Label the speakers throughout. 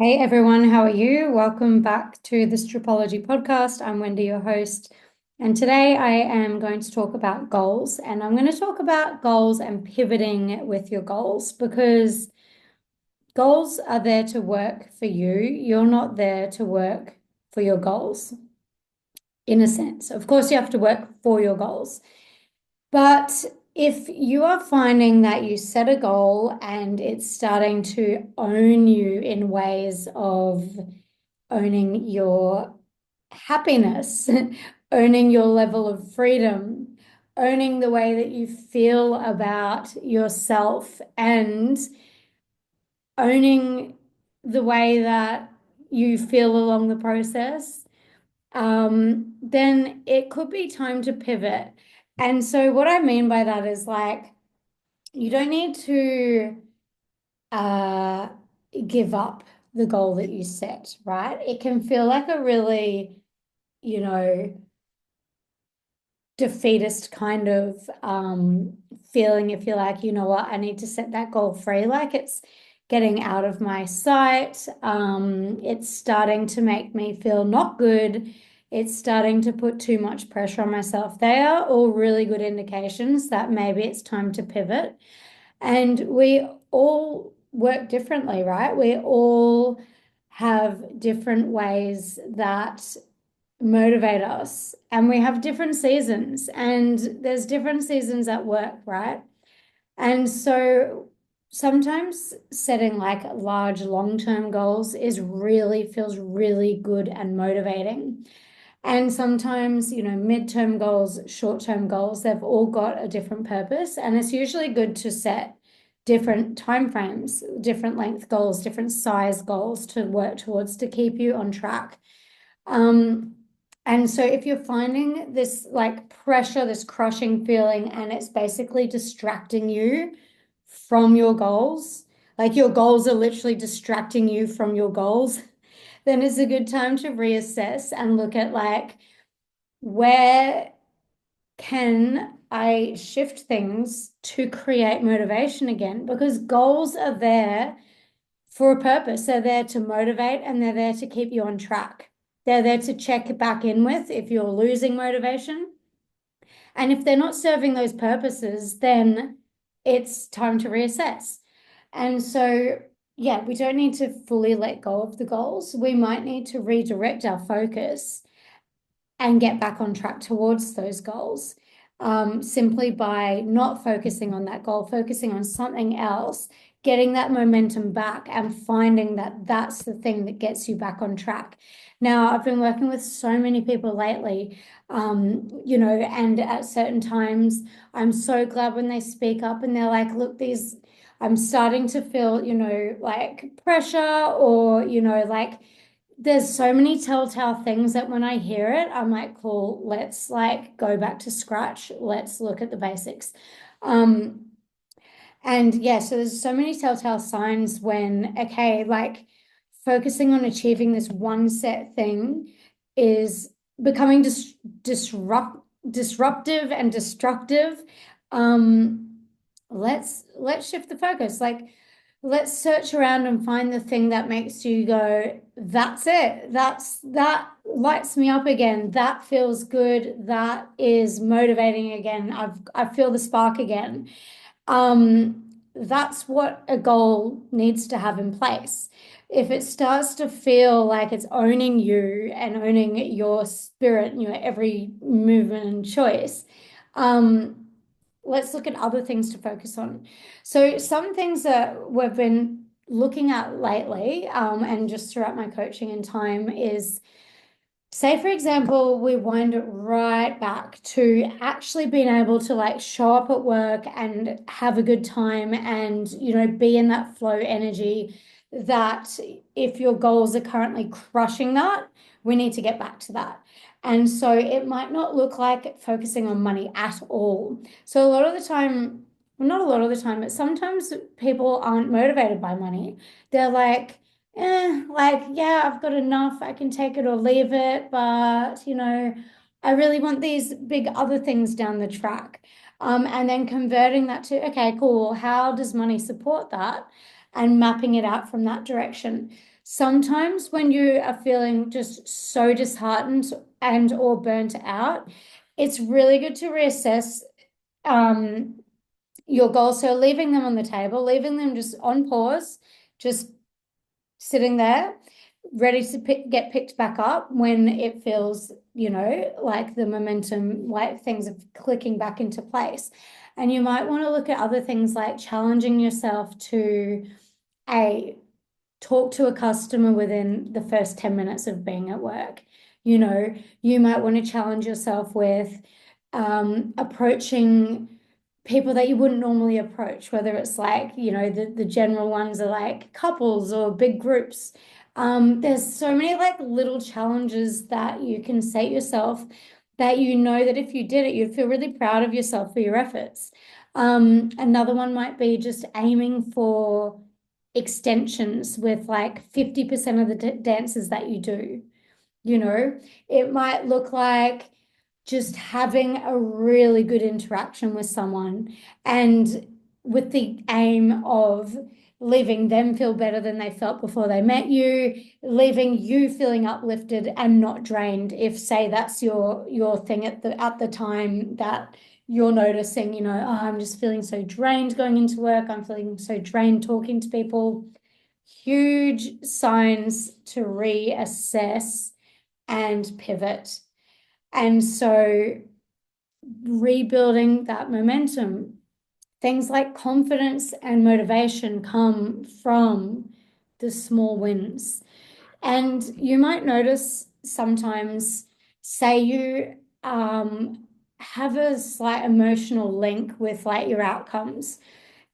Speaker 1: Hey everyone, how are you? Welcome back to the Stripology podcast. I'm Wendy, your host, and today I am going to talk about goals, and I'm going to talk about goals and pivoting with your goals because goals are there to work for you. You're not there to work for your goals, in a sense. Of course, you have to work for your goals, but if you are finding that you set a goal and it's starting to own you in ways of owning your happiness, owning your level of freedom, owning the way that you feel about yourself, and owning the way that you feel along the process, then it could be time to pivot. And so, what I mean by that is like, you don't need to uh, give up the goal that you set, right? It can feel like a really, you know, defeatist kind of feeling if you're like, you know what, I need to set that goal free. Like it's getting out of my sight. It's starting to make me feel not good. It's starting to put too much pressure on myself. They are all really good indications that maybe it's time to pivot. And we all work differently, right? We all have different ways that motivate us, and we have different seasons, and there's different seasons at work, right? And so sometimes setting like large long-term goals is really feels really good and motivating. And sometimes, midterm goals, short-term goals, they've all got a different purpose. And it's usually good to set different time frames, different length goals, different size goals to work towards to keep you on track. Um, and so if you're finding this like pressure, this crushing feeling, and it's basically distracting you from your goals, like your goals are literally distracting you from your goals, then it's a good time to reassess and look at like, where can I shift things to create motivation again? Because goals are there for a purpose. They're there to motivate and they're there to keep you on track. They're there to check back in with if you're losing motivation. And if they're not serving those purposes, then it's time to reassess. And so, yeah, we don't need to fully let go of the goals. We might need to redirect our focus and get back on track towards those goals, simply by not focusing on that goal, focusing on something else, getting that momentum back and finding that that's the thing that gets you back on track. Now, I've been working with so many people lately, and at certain times, I'm so glad when they speak up and they're like, look, I'm starting to feel, like pressure or, like there's so many telltale things that when I hear it, I'm like, cool, let's like go back to scratch. Let's look at the basics. Um, and yeah, so there's so many telltale signs when, okay, like focusing on achieving this one set thing is becoming disruptive and destructive. Um, let's shift the focus. Like, let's search around and find the thing that makes you go, that's it. That lights me up again. That feels good. That is motivating again. I feel the spark again. That's what a goal needs to have in place. If it starts to feel like it's owning you and owning your spirit, your every movement and choice, let's look at other things to focus on. So some things that we've been looking at lately, and just throughout my coaching and time is, say, for example, we wind it right back to actually being able to like show up at work and have a good time and, be in that flow energy that if your goals are currently crushing that, we need to get back to that. And so it might not look like focusing on money at all. So a lot of the time, well, not a lot of the time, but sometimes people aren't motivated by money. They're like, like, yeah, I've got enough. I can take it or leave it. But, I really want these big other things down the track. And then converting that to, okay, cool. How does money support that? And mapping it out from that direction. Sometimes when you are feeling just so disheartened and or burnt out, it's really good to reassess um, your goals. So leaving them on the table, leaving them just on pause, just sitting there, ready to get picked back up when it feels, like the momentum, like things are clicking back into place. And you might want to look at other things like challenging yourself to a talk to a customer within the first 10 minutes of being at work. You might want to challenge yourself with approaching people that you wouldn't normally approach, whether it's like, the general ones are like couples or big groups. There's so many like little challenges that you can set yourself that that if you did it, you'd feel really proud of yourself for your efforts. Another one might be just aiming for extensions with like 50% of the dances that you do. You know, it might look like just having a really good interaction with someone and with the aim of leaving them feel better than they felt before they met you, leaving you feeling uplifted and not drained. If say that's your thing at the time that you're noticing, oh, I'm just feeling so drained going into work. I'm feeling so drained talking to people. Huge signs to reassess and pivot. And so rebuilding that momentum, things like confidence and motivation come from the small wins. And you might notice sometimes, say you have a slight emotional link with like your outcomes.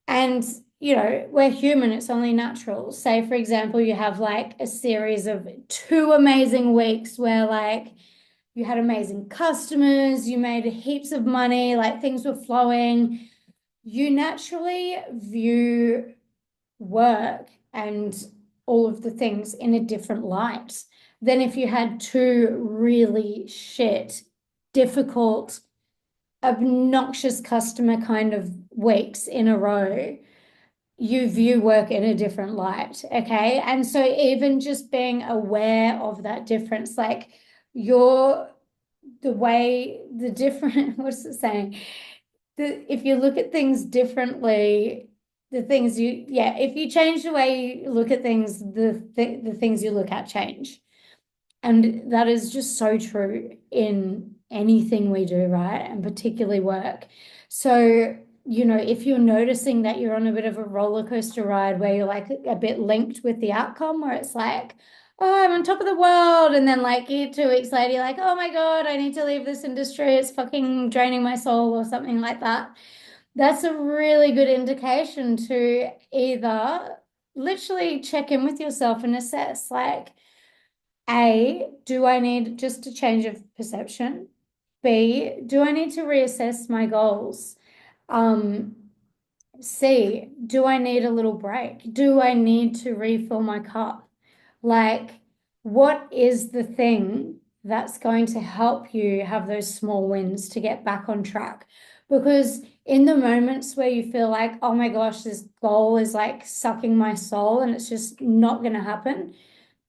Speaker 1: And, we're human, it's only natural. Say, for example, you have like a series of 2 amazing weeks where like you had amazing customers, you made heaps of money, like things were flowing. You naturally view work and all of the things in a different light than if you had two really shit, difficult, obnoxious customer kind of weeks in a row. You view work in a different light, okay? And so even just being aware of that difference, like your the way the different what's it saying? If you look at things differently, if you change the way you look at things, the things you look at change. And that is just so true in anything we do, right? And particularly work. So, if you're noticing that you're on a bit of a roller coaster ride where you're like a bit linked with the outcome, where it's like, oh, I'm on top of the world. And then like 2 weeks later, you're like, oh my God, I need to leave this industry. It's fucking draining my soul or something like that. That's a really good indication to either literally check in with yourself and assess like, do I need just a change of perception? B, do I need to reassess my goals? Um, C, do I need a little break? Do I need to refill my cup? Like, what is the thing that's going to help you have those small wins to get back on track? Because in the moments where you feel like, oh my gosh, this goal is like sucking my soul and it's just not going to happen,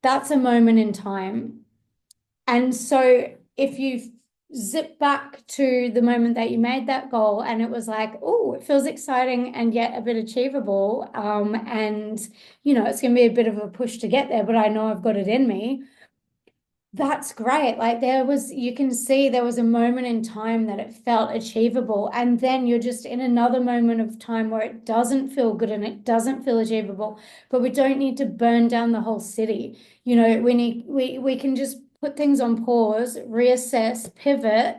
Speaker 1: that's a moment in time. And so if you zip back to the moment that you made that goal and it was like, oh, it feels exciting and yet a bit achievable. And it's going to be a bit of a push to get there, but I know I've got it in me. That's great. Like you can see there was a moment in time that it felt achievable. And then you're just in another moment of time where it doesn't feel good and it doesn't feel achievable. But we don't need to burn down the whole city. We can just put things on pause, reassess, pivot,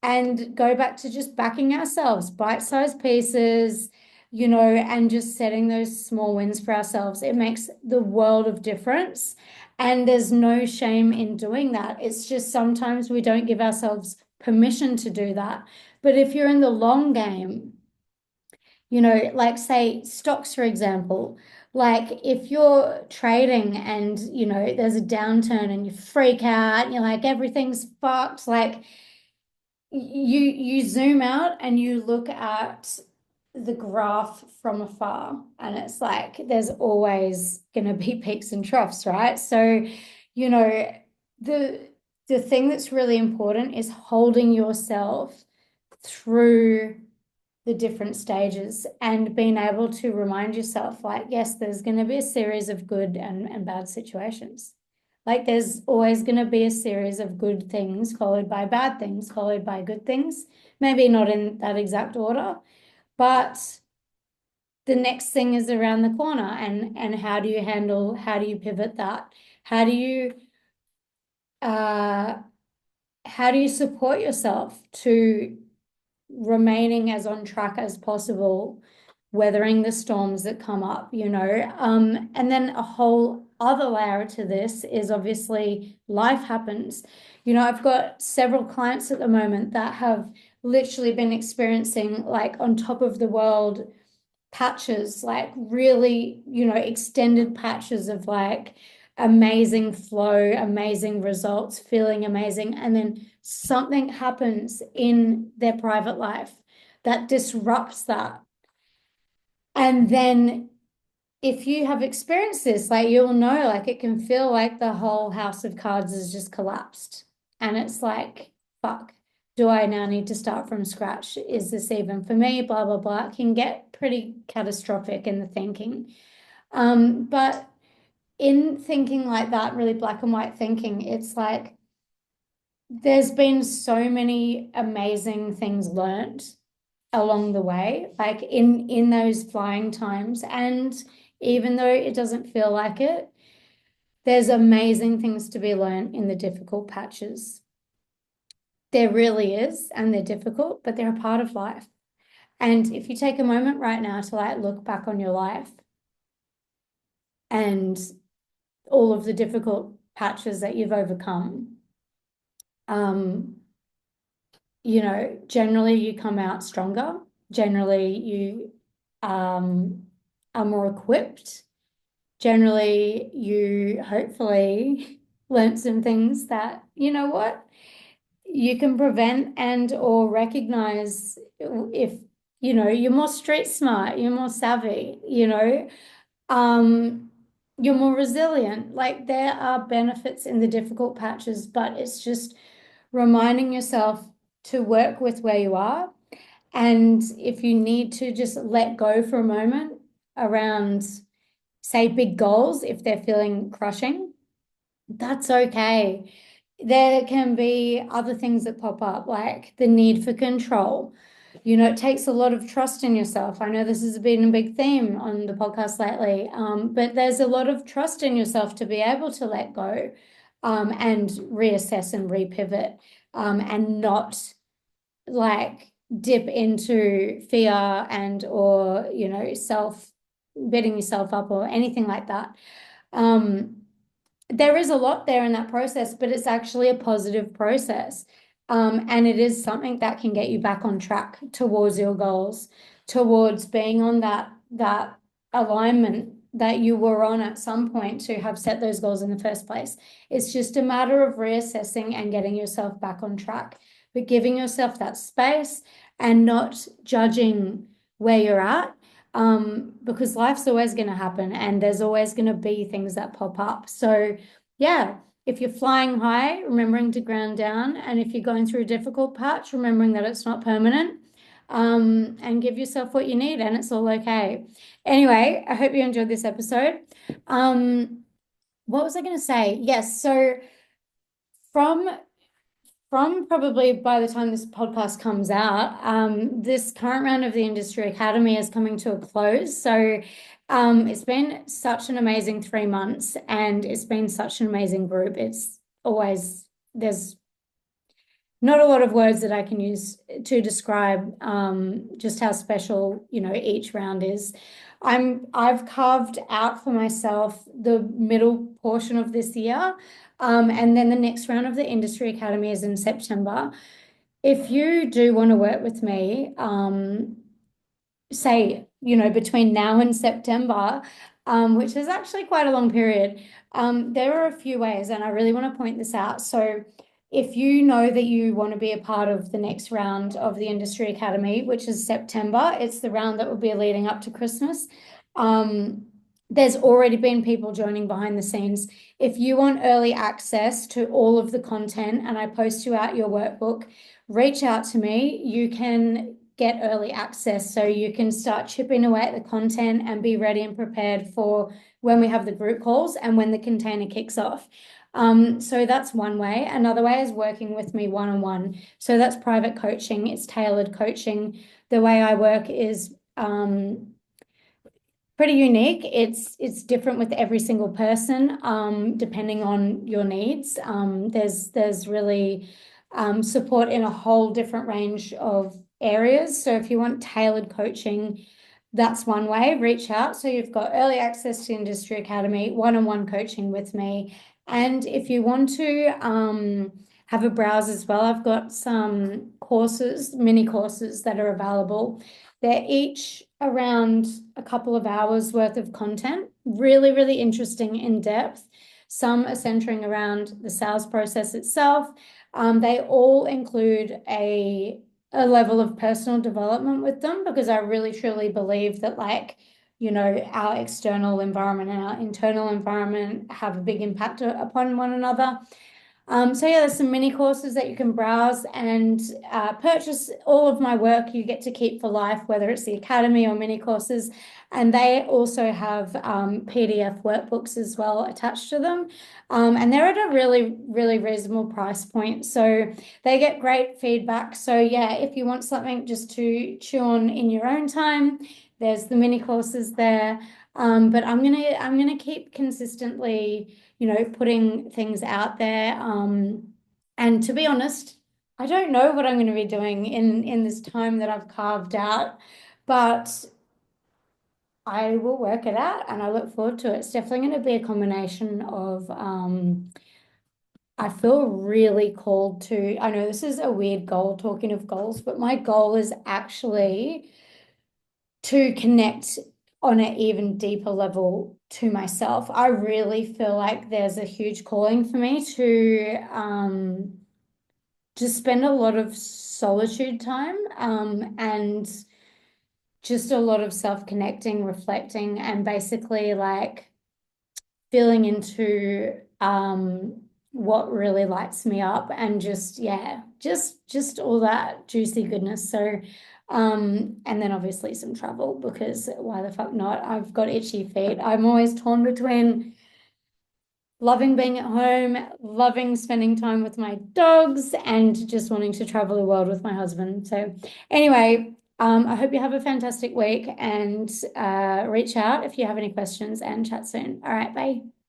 Speaker 1: and go back to just backing ourselves, bite-sized pieces, and just setting those small wins for ourselves. It makes the world of difference. And there's no shame in doing that. It's just sometimes we don't give ourselves permission to do that. But if you're in the long game, like say stocks, for example, like if you're trading and, there's a downturn and you freak out and you're like, everything's fucked, like you zoom out and you look at the graph from afar, and it's like there's always going to be peaks and troughs, right? So, you know, the the thing that's really important is holding yourself through the different stages and being able to remind yourself, like, yes, there's going to be a series of good and bad situations. Like, there's always going to be a series of good things followed by bad things, followed by good things. Maybe not in that exact order, but the next thing is around the corner. And how do you pivot that? How do you uh how do you support yourself to remaining as on track as possible, weathering the storms that come up, you know? And then a whole other layer to this is obviously life happens. You know, I've got several clients at the moment that have literally been experiencing like on top of the world patches, like really, you know, extended patches of like amazing flow, amazing results, feeling amazing. And then something happens in their private life that disrupts that. And then if you have experienced this, like you'll know, like it can feel like the whole house of cards has just collapsed. And it's like, fuck, do I now need to start from scratch? Is this even for me? Blah, blah, blah. It can get pretty catastrophic in the thinking. But in thinking like that, really black and white thinking, it's like there's been so many amazing things learned along the way, like in those flying times. And even though it doesn't feel like it, there's amazing things to be learned in the difficult patches. There really is, and they're difficult, but they're a part of life. And if you take a moment right now to like look back on your life and all of the difficult patches that you've overcome, um, you know, generally you come out stronger. Generally, you are more equipped. Generally, you hopefully learned some things that, you know what, you can prevent and or recognize if, you know, you're more street smart, you're more savvy, you know, um, you're more resilient. Like there are benefits in the difficult patches, but it's just reminding yourself to work with where you are. And if you need to just let go for a moment around, say, big goals, if they're feeling crushing, that's okay. There can be other things that pop up, like the need for control. You know, it takes a lot of trust in yourself. I know this has been a big theme on the podcast lately, but there's a lot of trust in yourself to be able to let go, and reassess and repivot, and not like dip into fear and or, you know, self beating yourself up or anything like that. Um, there is a lot there in that process, but it's actually a positive process. And it is something that can get you back on track towards your goals, towards being on that alignment that you were on at some point to have set those goals in the first place. It's just a matter of reassessing and getting yourself back on track, but giving yourself that space and not judging where you're at, because life's always going to happen and there's always going to be things that pop up. So, yeah, if you're flying high, remembering to ground down. And if you're going through a difficult patch, remembering that it's not permanent, and give yourself what you need and it's all okay. Anyway, I hope you enjoyed this episode. What was I going to say? Yes, so from probably by the time this podcast comes out, this current round of the Industry Academy is coming to a close. So it's been such an amazing 3 months and it's been such an amazing group. It's always, there's not a lot of words that I can use to describe just how special, you know, each round is. I've carved out for myself the middle portion of this year. And then the next round of the Industry Academy is in September. If you do want to work with me, say, you know, between now and September, which is actually quite a long period, there are a few ways, and I really want to point this out. So if you know that you want to be a part of the next round of the Industry Academy, which is September, it's the round that will be leading up to Christmas. There's already been people joining behind the scenes. If you want early access to all of the content and I post you out your workbook, reach out to me. You can get early access so you can start chipping away at the content and be ready and prepared for when we have the group calls and when the container kicks off. So that's one way. Another way is working with me one-on-one. So that's private coaching, it's tailored coaching. The way I work is pretty unique. It's different with every single person, depending on your needs. There's really support in a whole different range of areas. So if you want tailored coaching, that's one way. Reach out. So you've got early access to Industry Academy, one-on-one coaching with me. And if you want to have a browse as well, I've got some courses, mini courses that are available. They're each around a couple of hours worth of content, really, really interesting, in depth. Some are centering around the sales process itself. They all include a level of personal development with them because I really truly believe that, like, our external environment and our internal environment have a big impact upon one another. So yeah, there's some mini courses that you can browse and purchase all of my work. You get to keep for life, whether it's the academy or mini courses. And they also have PDF workbooks as well attached to them. And they're at a really, really reasonable price point. So they get great feedback. So yeah, if you want something just to chew on in your own time, there's the mini courses there. But I'm gonna keep consistently, putting things out there. And to be honest, I don't know what I'm going to be doing in this time that I've carved out, but I will work it out and I look forward to it. It's definitely going to be a combination of I feel really called to, I know this is a weird goal, talking of goals, but my goal is actually to connect on an even deeper level to myself. I really feel like there's a huge calling for me to just spend a lot of solitude time, and just a lot of self-connecting, reflecting, and basically like feeling into what really lights me up, and just, yeah, just all that juicy goodness. So and then obviously some travel, because why the fuck not? I've got itchy feet. I'm always torn between loving being at home, loving spending time with my dogs, and just wanting to travel the world with my husband. So anyway, I hope you have a fantastic week, and reach out if you have any questions, and chat soon. All right, bye.